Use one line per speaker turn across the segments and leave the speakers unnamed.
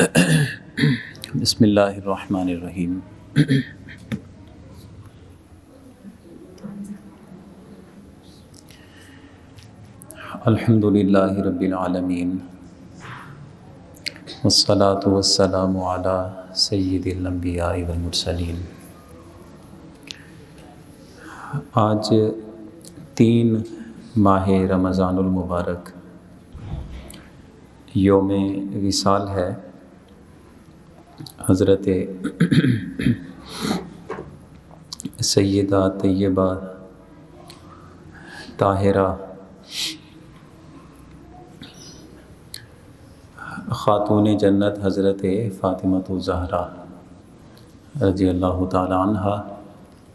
بسم اللہ الرحمن الرحیم۔ الحمد للہ رب العالمین والصلاة والسلام علی سید الانبیاء والمرسلین۔ آج 3 ماہ رمضان المبارک یوم وصال ہے حضرت سیدہ طیبہ طاہرہ خاتون جنت حضرت فاطمۃ الزہرا رضی اللہ تعالی عنہا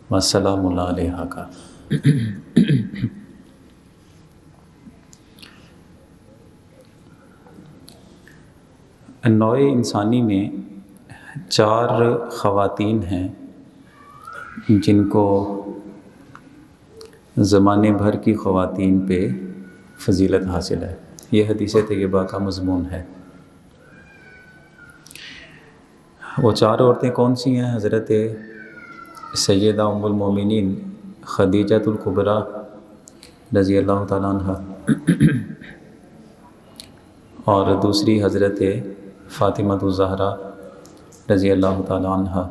وسلام اللہ علیہا کا۔ نوع انسانی میں 4 خواتین ہیں جن کو زمانے بھر کی خواتین پہ فضیلت حاصل ہے۔ یہ حدیث طیبہ کا مضمون ہے۔ وہ 4 عورتیں کون سی ہیں؟ حضرت سیدہ ام المومنین خدیجۃ الکبریٰ رضی اللہ تعالیٰ عنہ، اور دوسری حضرت فاطمۃ الزہرا رضی اللہ تعالیٰ عنہ،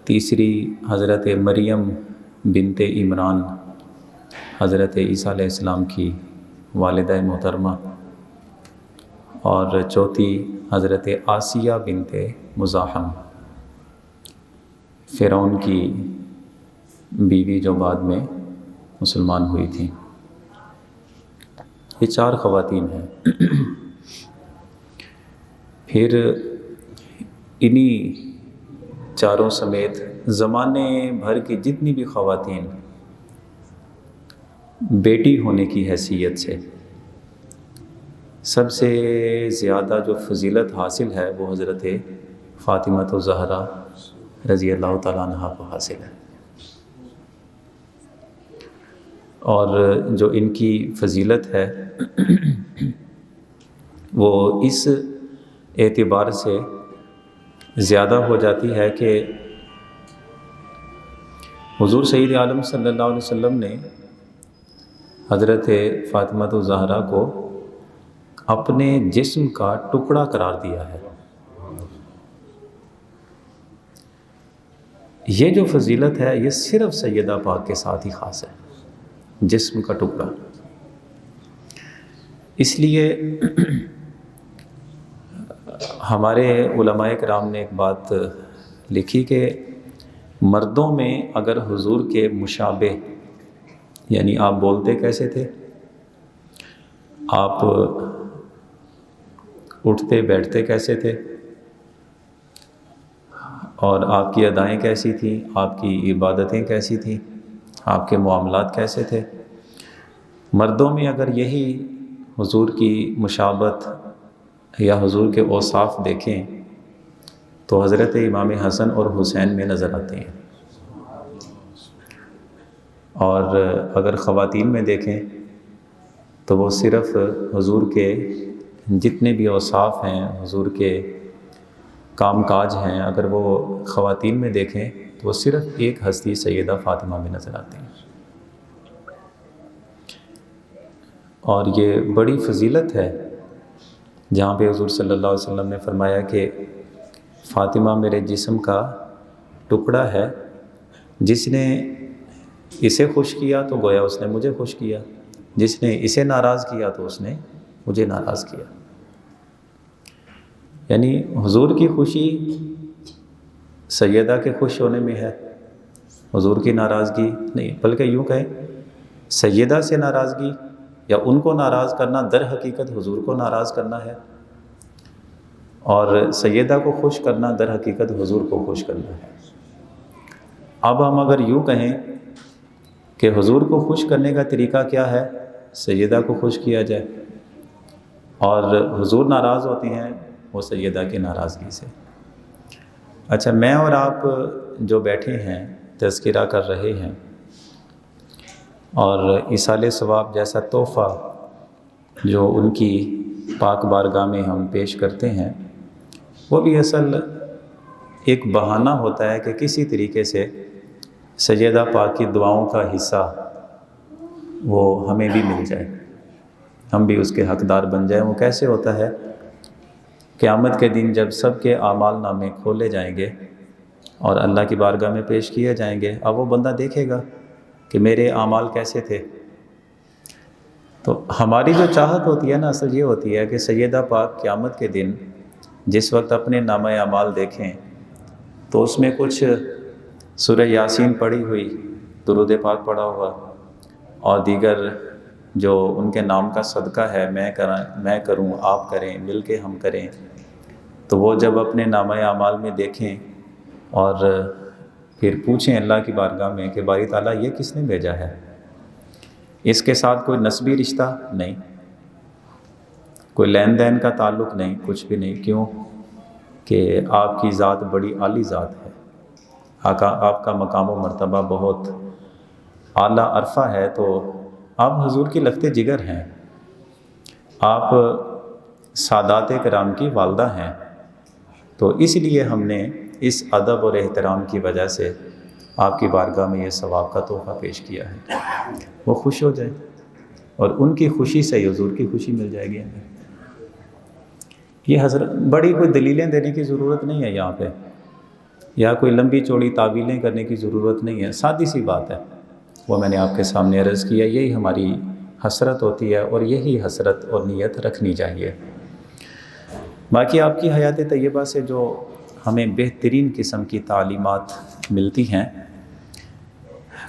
تیسری حضرت مریم بنت عمران حضرت عیسیٰ علیہ السلام کی والدہ محترمہ، اور چوتھی حضرت آسیہ بنت مزاحم فرعون کی بیوی جو بعد میں مسلمان ہوئی تھی۔ یہ 4 خواتین ہیں۔ پھر انہی 4 سمیت زمانے بھر کی جتنی بھی خواتین بیٹی ہونے کی حیثیت سے سب سے زیادہ جو فضیلت حاصل ہے وہ حضرت فاطمۃ الزہرا رضی اللہ تعالیٰ عنہ کو حاصل ہے، اور جو ان کی فضیلت ہے وہ اس اعتبار سے زیادہ ہو جاتی ہے کہ حضور سید عالم صلی اللہ علیہ وسلم نے حضرت فاطمۃ الزہرا کو اپنے جسم کا ٹکڑا قرار دیا ہے۔ یہ جو فضیلت ہے یہ صرف سیدہ پاک کے ساتھ ہی خاص ہے، جسم کا ٹکڑا۔ اس لیے ہمارے علماء کرام نے ایک بات لکھی کہ مردوں میں اگر حضور کے مشابہ، یعنی آپ بولتے کیسے تھے، آپ اٹھتے بیٹھتے کیسے تھے، اور آپ کی ادائیں کیسی تھیں، آپ کی عبادتیں کیسی تھیں، آپ کے معاملات کیسے تھے، مردوں میں اگر یہی حضور کی مشابہت یا حضور کے اوصاف دیکھیں تو حضرت امام حسن اور حسین میں نظر آتے ہیں، اور اگر خواتین میں دیکھیں تو وہ صرف حضور کے جتنے بھی اوصاف ہیں، حضور کے کام کاج ہیں، اگر وہ خواتین میں دیکھیں تو وہ صرف ایک ہستی سیدہ فاطمہ میں نظر آتے ہیں۔ اور یہ بڑی فضیلت ہے جہاں پہ حضور صلی اللہ علیہ وسلم نے فرمایا کہ فاطمہ میرے جسم کا ٹکڑا ہے، جس نے اسے خوش کیا تو گویا اس نے مجھے خوش کیا، جس نے اسے ناراض کیا تو اس نے مجھے ناراض کیا۔ یعنی حضور کی خوشی سیدہ کے خوش ہونے میں ہے، حضور کی ناراضگی نہیں، بلکہ یوں کہیں سیدہ سے ناراضگی یا ان کو ناراض کرنا در حقیقت حضور کو ناراض کرنا ہے، اور سیدہ کو خوش کرنا در حقیقت حضور کو خوش کرنا ہے۔ اب ہم اگر یوں کہیں کہ حضور کو خوش کرنے کا طریقہ کیا ہے، سیدہ کو خوش کیا جائے، اور حضور ناراض ہوتے ہیں وہ سیدہ کی ناراضگی سے۔ اچھا، میں اور آپ جو بیٹھے ہیں تذکرہ کر رہے ہیں، اور ایصال ثواب جیسا تحفہ جو ان کی پاک بارگاہ میں ہم پیش کرتے ہیں، وہ بھی اصل ایک بہانہ ہوتا ہے کہ کسی طریقے سے سیدہ پاک کی دعاؤں کا حصہ وہ ہمیں بھی مل جائے، ہم بھی اس کے حقدار بن جائیں۔ وہ کیسے ہوتا ہے؟ قیامت کے دن جب سب کے اعمال نامے کھولے جائیں گے اور اللہ کی بارگاہ میں پیش کیے جائیں گے، اب وہ بندہ دیکھے گا کہ میرے اعمال کیسے تھے۔ تو ہماری جو چاہت ہوتی ہے نا، اصل یہ ہوتی ہے کہ سیدہ پاک قیامت کے دن جس وقت اپنے نامہ اعمال دیکھیں تو اس میں کچھ سورہ یاسین پڑھی ہوئی، درود پاک پڑھا ہوا اور دیگر جو ان کے نام کا صدقہ ہے، میں کروں، آپ کریں، مل کے ہم کریں، تو وہ جب اپنے نامہ اعمال میں دیکھیں اور پھر پوچھیں اللہ کی بارگاہ میں کہ باری تعالیٰ یہ کس نے بھیجا ہے؟ اس کے ساتھ کوئی نسبی رشتہ نہیں، کوئی لین دین کا تعلق نہیں، کچھ بھی نہیں۔ کیوں؟ کہ آپ کی ذات بڑی عالی ذات ہے، آپ کا مقام و مرتبہ بہت اعلیٰ عرفہ ہے، تو آپ حضور کی لخت جگر ہیں، آپ سادات کرام کی والدہ ہیں، تو اس لیے ہم نے اس ادب اور احترام کی وجہ سے آپ کی بارگاہ میں یہ ثواب کا تحفہ پیش کیا ہے۔ وہ خوش ہو جائے اور ان کی خوشی سے حضور کی خوشی مل جائے گی ہمیں۔ یہ حضرت بڑی کوئی دلیلیں دینے کی ضرورت نہیں ہے یہاں پہ، یا کوئی لمبی چوڑی تعویلیں کرنے کی ضرورت نہیں ہے، سادی سی بات ہے، وہ میں نے آپ کے سامنے عرض کیا۔ یہی ہماری حسرت ہوتی ہے اور یہی حسرت اور نیت رکھنی چاہیے۔ باقی آپ کی حیات طیبہ سے جو ہمیں بہترین قسم کی تعلیمات ملتی ہیں،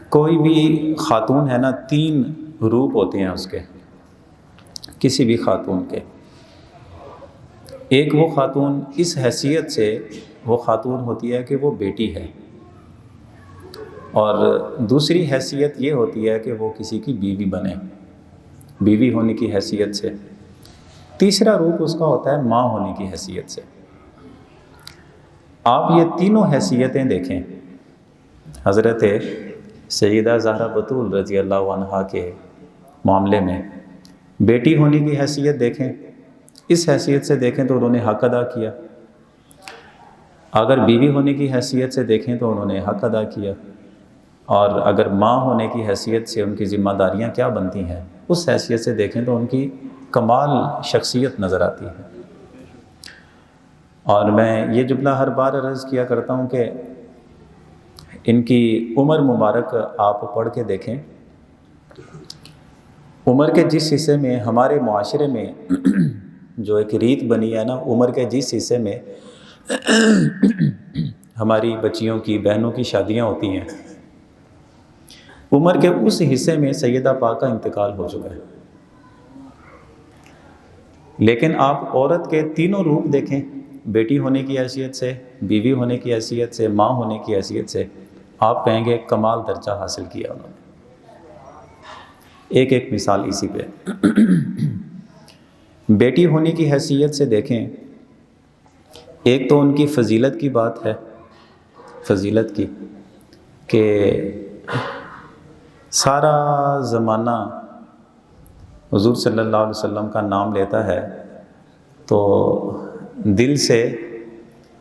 کوئی بھی خاتون ہے نا، 3 روپ ہوتے ہیں اس کے، کسی بھی خاتون کے۔ ایک وہ خاتون اس حیثیت سے وہ خاتون ہوتی ہے کہ وہ بیٹی ہے، اور دوسری حیثیت یہ ہوتی ہے کہ وہ کسی کی بیوی بنے، بیوی ہونے کی حیثیت سے۔ تیسرا روپ اس کا ہوتا ہے ماں ہونے کی حیثیت سے۔ آپ یہ تینوں حیثیتیں دیکھیں، حضرت سیدہ زہرا بتول رضی اللہ عنہا کے معاملے میں بیٹی ہونے کی حیثیت دیکھیں، اس حیثیت سے دیکھیں تو انہوں نے حق ادا کیا، اگر بیوی ہونے کی حیثیت سے دیکھیں تو انہوں نے حق ادا کیا، اور اگر ماں ہونے کی حیثیت سے ان کی ذمہ داریاں کیا بنتی ہیں اس حیثیت سے دیکھیں تو ان کی کمال شخصیت نظر آتی ہے۔ اور میں یہ جملہ ہر بار عرض کیا کرتا ہوں کہ ان کی عمر مبارک آپ پڑھ کے دیکھیں، عمر کے جس حصے میں ہمارے معاشرے میں جو ایک ریت بنی ہے نا، عمر کے جس حصے میں ہماری بچیوں کی، بہنوں کی شادیاں ہوتی ہیں، عمر کے اس حصے میں سیدہ پاک کا انتقال ہو چکا ہے۔ لیکن آپ عورت کے تینوں روپ دیکھیں، بیٹی ہونے کی حیثیت سے، بیوی ہونے کی حیثیت سے، ماں ہونے کی حیثیت سے، آپ کہیں گے کمال درجہ حاصل کیا انہوں نے۔ ایک مثال اسی پہ بیٹی ہونے کی حیثیت سے دیکھیں، ایک تو ان کی فضیلت کی بات ہے، فضیلت کی، کہ سارا زمانہ حضور صلی اللہ علیہ وسلم کا نام لیتا ہے تو دل سے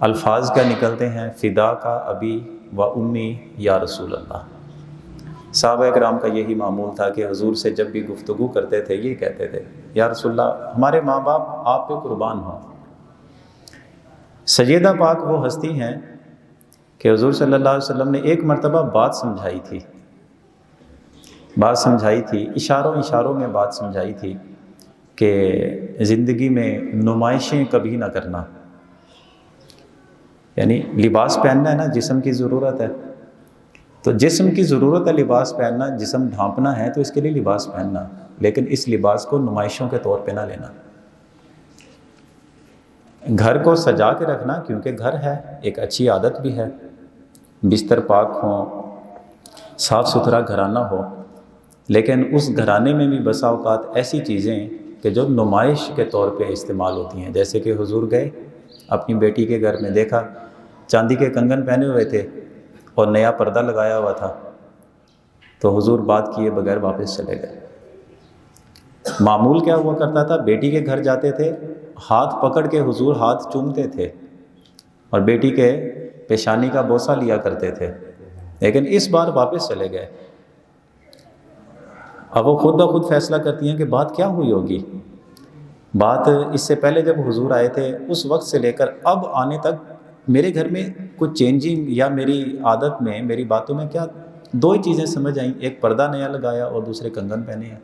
الفاظ کیا نکلتے ہیں؟ فدا کا ابی و امی یا رسول اللہ۔ صحابہ کرام کا یہی معمول تھا کہ حضور سے جب بھی گفتگو کرتے تھے یہ کہتے تھے، یا رسول اللہ ہمارے ماں باپ آپ پہ قربان ہوں۔ سیدہ پاک وہ ہستی ہیں کہ حضور صلی اللہ علیہ وسلم نے ایک مرتبہ بات سمجھائی تھی، اشاروں میں بات سمجھائی تھی کہ زندگی میں نمائشیں کبھی نہ کرنا، یعنی لباس پہننا ہے نا، جسم کی ضرورت ہے، تو جسم کی ضرورت ہے لباس پہننا، جسم ڈھانپنا ہے تو اس کے لیے لباس پہننا، لیکن اس لباس کو نمائشوں کے طور پہ نہ لینا۔ گھر کو سجا کے رکھنا، کیونکہ گھر ہے، ایک اچھی عادت بھی ہے، بستر پاک ہوں، صاف ستھرا گھرانہ ہو، لیکن اس گھرانے میں بھی بسا اوقات ایسی چیزیں کہ جو نمائش کے طور پہ استعمال ہوتی ہیں، جیسے کہ حضور گئے اپنی بیٹی کے گھر میں، دیکھا چاندی کے کنگن پہنے ہوئے تھے اور نیا پردہ لگایا ہوا تھا، تو حضور بات کیے بغیر واپس چلے گئے۔ معمول کیا ہوا کرتا تھا، بیٹی کے گھر جاتے تھے، ہاتھ پکڑ کے حضور ہاتھ چومتے تھے اور بیٹی کے پیشانی کا بوسہ لیا کرتے تھے، لیکن اس بار واپس چلے گئے۔ اب وہ خود بخود فیصلہ کرتی ہیں کہ بات کیا ہوئی ہوگی۔ بات اس سے پہلے جب حضور آئے تھے اس وقت سے لے کر اب آنے تک میرے گھر میں کچھ چینجنگ یا میری عادت میں، میری باتوں میں کیا دو ہی چیزیں سمجھ آئیں، ایک پردہ نیا لگایا اور دوسرے کنگن پہنے ہیں۔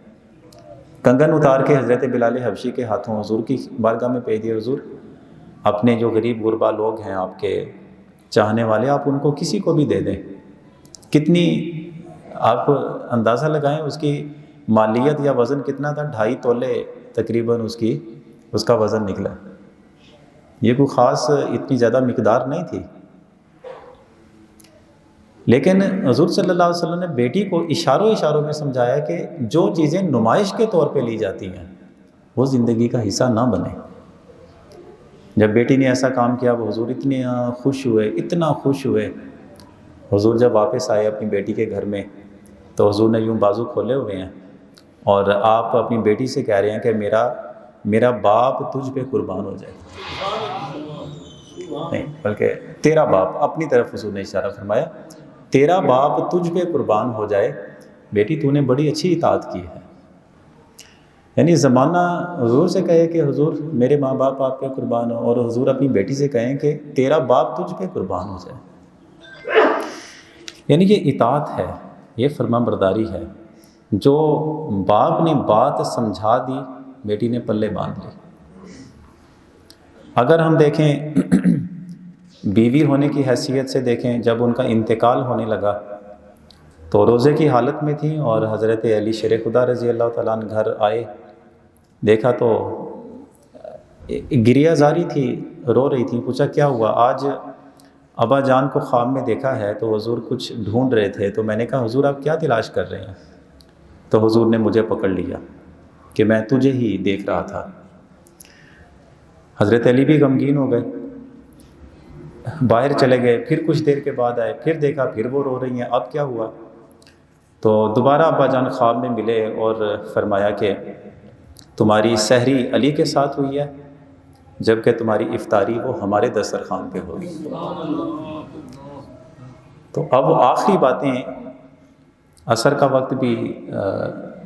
کنگن اتار کے حضرت بلال حبشی کے ہاتھوں حضور کی بارگاہ میں بھیج دیا، حضور اپنے جو غریب غربا لوگ ہیں آپ کے چاہنے والے، آپ ان کو کسی کو بھی دے دیں۔ کتنی آپ اندازہ لگائیں اس کی مالیت یا وزن کتنا تھا، 2.5 تولے تقریباً اس کا وزن نکلا۔ یہ کوئی خاص اتنی زیادہ مقدار نہیں تھی، لیکن حضور صلی اللہ علیہ وسلم نے بیٹی کو اشاروں میں سمجھایا کہ جو چیزیں نمائش کے طور پہ لی جاتی ہیں وہ زندگی کا حصہ نہ بنے۔ جب بیٹی نے ایسا کام کیا وہ حضور اتنا خوش ہوئے۔ حضور جب واپس آئے اپنی بیٹی کے گھر میں تو حضور نے یوں بازو کھولے ہوئے ہیں اور آپ اپنی بیٹی سے کہہ رہے ہیں کہ میرا باپ تجھ پہ قربان ہو جائے، نہیں بلکہ تیرا باپ، اپنی طرف حضور نے اشارہ فرمایا، تیرا باپ تجھ پہ قربان ہو جائے، بیٹی تو نے بڑی اچھی اطاعت کی ہے۔ یعنی زمانہ حضور سے کہے کہ حضور میرے ماں باپ آپ پہ قربان ہو، اور حضور اپنی بیٹی سے کہیں کہ تیرا باپ تجھ پہ قربان ہو جائے، یعنی یہ اطاعت ہے، یہ فرما برداری ہے۔ جو باپ نے بات سمجھا دی بیٹی نے پلے باندھ لی۔ اگر ہم دیکھیں بیوی ہونے کی حیثیت سے دیکھیں، جب ان کا انتقال ہونے لگا تو روزے کی حالت میں تھیں اور حضرت علی شیر خدا رضی اللہ تعالیٰ عنہ گھر آئے، دیکھا تو گریہ زاری تھی، رو رہی تھی۔ پوچھا کیا ہوا؟ آج ابا جان کو خواب میں دیکھا ہے تو حضور کچھ ڈھونڈ رہے تھے، تو میں نے کہا حضور آپ کیا تلاش کر رہے ہیں؟ تو حضور نے مجھے پکڑ لیا کہ میں تجھے ہی دیکھ رہا تھا۔ حضرت علی بھی غمگین ہو گئے، باہر چلے گئے، پھر کچھ دیر کے بعد آئے، پھر دیکھا پھر وہ رو رہی ہیں، اب کیا ہوا؟ تو دوبارہ ابا جان خواب میں ملے اور فرمایا کہ تمہاری سحری علی کے ساتھ ہوئی ہے، جبکہ تمہاری افطاری وہ ہمارے دسترخوان پہ ہوگی۔ تو اب آخری باتیں، عصر کا وقت بھی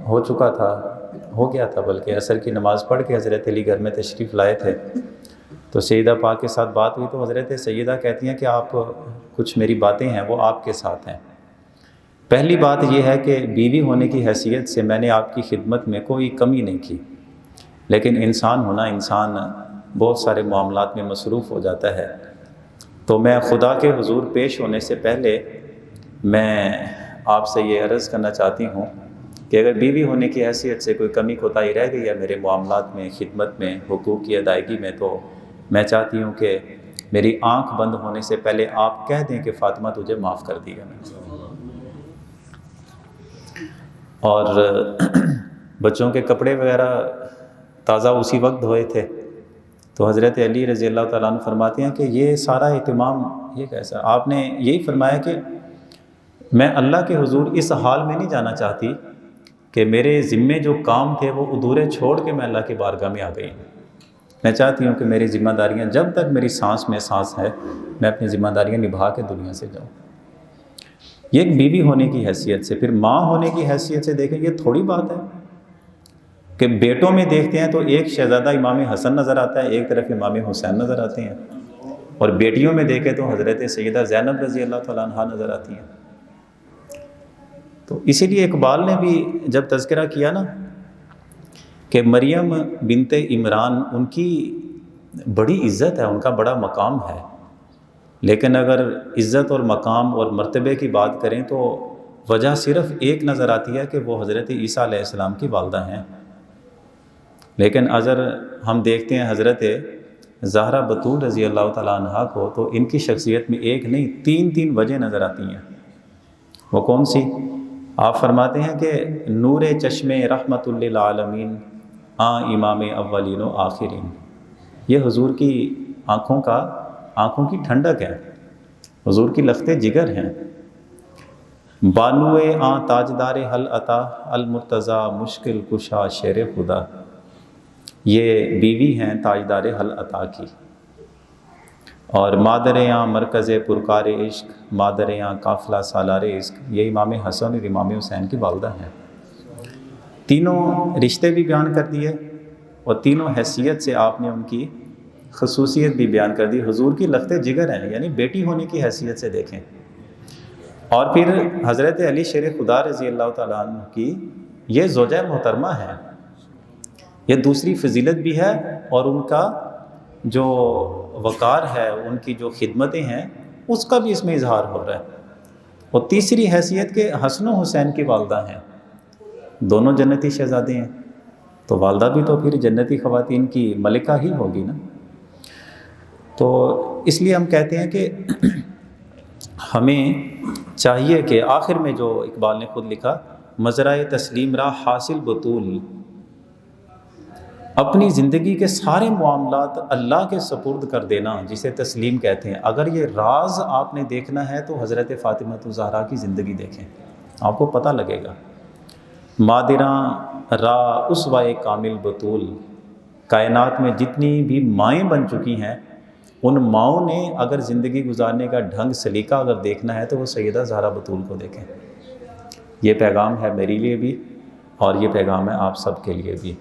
ہو گیا تھا بلکہ عصر کی نماز پڑھ کے حضرت علی گھر میں تشریف لائے تھے، تو سیدہ پاک کے ساتھ بات ہوئی تو حضرت سیدہ کہتی ہیں کہ آپ کچھ میری باتیں ہیں وہ آپ کے ساتھ ہیں۔ پہلی بات یہ ہے کہ بیوی ہونے کی حیثیت سے میں نے آپ کی خدمت میں کوئی کمی نہیں کی، لیکن انسان بہت سارے معاملات میں مصروف ہو جاتا ہے، تو میں خدا کے حضور پیش ہونے سے پہلے میں آپ سے یہ عرض کرنا چاہتی ہوں کہ اگر بیوی ہونے کی حیثیت سے کوئی کمی کوتاہی رہ گئی ہے میرے معاملات میں، خدمت میں، حقوق کی ادائیگی میں، تو میں چاہتی ہوں کہ میری آنکھ بند ہونے سے پہلے آپ کہہ دیں کہ فاطمہ تجھے معاف کر دیا۔ اور بچوں کے کپڑے وغیرہ تازہ اسی وقت دھوئے تھے، تو حضرت علی رضی اللہ تعالیٰ عنہ فرماتے ہیں کہ یہ سارا اہتمام یہ کیسا؟ آپ نے یہی فرمایا کہ میں اللہ کے حضور اس حال میں نہیں جانا چاہتی کہ میرے ذمے جو کام تھے وہ ادھورے چھوڑ کے میں اللہ کی بارگاہ میں آ گئی ہوں۔ میں چاہتی ہوں کہ میری ذمہ داریاں جب تک میری سانس میں سانس ہے میں اپنی ذمہ داریاں نبھا کے دنیا سے جاؤں۔ یہ ایک بیوی ہونے کی حیثیت سے۔ پھر ماں ہونے کی حیثیت سے دیکھیں، یہ تھوڑی بات ہے کہ بیٹوں میں دیکھتے ہیں تو ایک شہزادہ امام حسن نظر آتا ہے، ایک طرف امام حسین نظر آتے ہیں، اور بیٹیوں میں دیکھیں تو حضرت سیدہ زینب رضی اللہ تعالیٰ عنہا نظر آتی ہیں۔ تو اسی لیے اقبال نے بھی جب تذکرہ کیا نا کہ مریم بنت عمران، ان کی بڑی عزت ہے، ان کا بڑا مقام ہے، لیکن اگر عزت اور مقام اور مرتبے کی بات کریں تو وجہ صرف ایک نظر آتی ہے کہ وہ حضرت عیسیٰ علیہ السلام کی والدہ ہیں، لیکن اگر ہم دیکھتے ہیں حضرت زہرا بطول رضی اللہ تعالیٰ عنہا کو تو ان کی شخصیت میں ایک نہیں تین وجہ نظر آتی ہیں۔ وہ کون سی؟ آپ فرماتے ہیں کہ نور چشم رحمت للعالمین امام اولین و آخرین، یہ حضور کی آنکھوں کی ٹھنڈک ہے، حضور کی لخت جگر ہیں۔ بانوے آں تاجدار حل عطا المرتضیٰ مشکل کشا شیر خدا، یہ بیوی ہیں تاجدار حل عطا کی، اور مادر آں مرکز پرکار عشق، مادر آں قافلہ سالار عشق، یہ امام حسن اور امام حسین کی والدہ ہیں۔ تینوں رشتے بھی بیان کر دیے اور تینوں حیثیت سے آپ نے ان کی خصوصیت بھی بیان کر دی۔ حضور کی لخت جگر ہیں، یعنی بیٹی ہونے کی حیثیت سے دیکھیں۔ اور پھر حضرت علی شیر خدا رضی اللہ تعالیٰ عنہ کی یہ زوجہ محترمہ ہے، یہ دوسری فضیلت بھی ہے، اور ان کا جو وقار ہے، ان کی جو خدمتیں ہیں، اس کا بھی اس میں اظہار ہو رہا ہے۔ اور تیسری حیثیت کہ حسن و حسین کی والدہ ہیں، دونوں جنتی شہزادے ہیں، تو والدہ بھی تو پھر جنتی خواتین کی ملکہ ہی ہوگی نا۔ تو اس لیے ہم کہتے ہیں کہ ہمیں چاہیے کہ آخر میں جو اقبال نے خود لکھا، مزرعہ تسلیم را حاصل بطول، اپنی زندگی کے سارے معاملات اللہ کے سپرد کر دینا، جسے تسلیم کہتے ہیں۔ اگر یہ راز آپ نے دیکھنا ہے تو حضرت فاطمہ الزہرا کی زندگی دیکھیں، آپ کو پتہ لگے گا۔ مادراں را اسوہ کامل بطول، کائنات میں جتنی بھی مائیں بن چکی ہیں، ان ماؤں نے اگر زندگی گزارنے کا ڈھنگ سلیقہ اگر دیکھنا ہے تو وہ سیدہ زہرا بطول کو دیکھیں۔ یہ پیغام ہے میرے لیے بھی، اور یہ پیغام ہے آپ سب کے لیے بھی۔